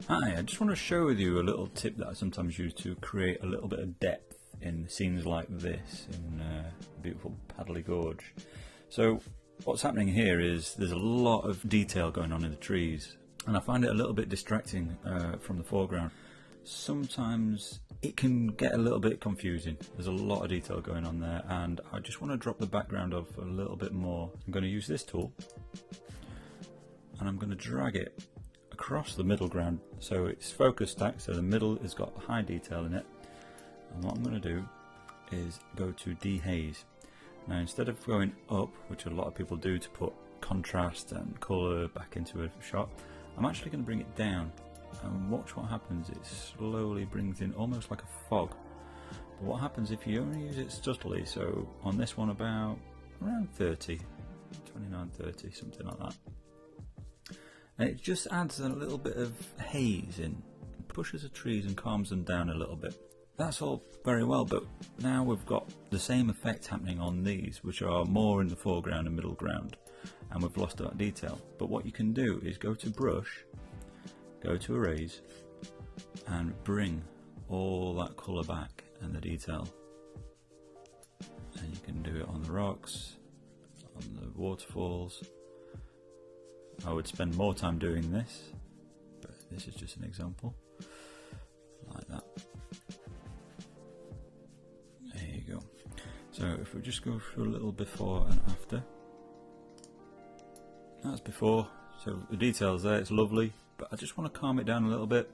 Hi, I just want to share with you a little tip that I sometimes use to create a little bit of depth in scenes like this in beautiful Padley Gorge. So what's happening here is there's a lot of detail going on in the trees, and I find it a little bit distracting from the foreground. Sometimes it can get a little bit confusing. There's a lot of detail going on there, and I just want to drop the background off a little bit more. I'm going to use this tool and I'm going to drag it across the middle ground so it's focus stacked, so the middle has got high detail in it. And what I'm going to do is go to dehaze. Now instead of going up, which a lot of people do to put contrast and colour back into a shot, I'm actually going to bring it down, and watch what happens. It slowly brings in almost like a fog. But what happens if you only use it subtly, so on this one about around 30, 29, 30, something like that. And it just adds a little bit of haze in, pushes the trees and calms them down a little bit. That's all very well, but now we've got the same effect happening on these, which are more in the foreground and middle ground, and we've lost that detail. But what you can do is go to brush, go to erase, and bring all that colour back and the detail. And you can do it on the rocks, on the waterfalls. I would spend more time doing this, but this is just an example, like that. There you go. So if we just go through a little before and after. That's before, so the details there, it's lovely, but I just want to calm it down a little bit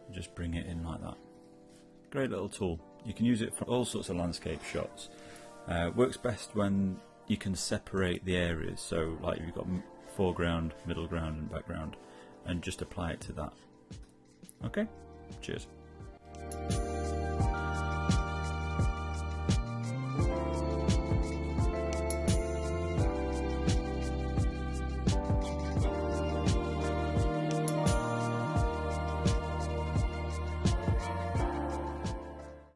and just bring it in like that. Great little tool. You can use it for all sorts of landscape shots. Works best when you can separate the areas, so like you've got foreground, middle ground and background, and just apply it to that. Okay, cheers.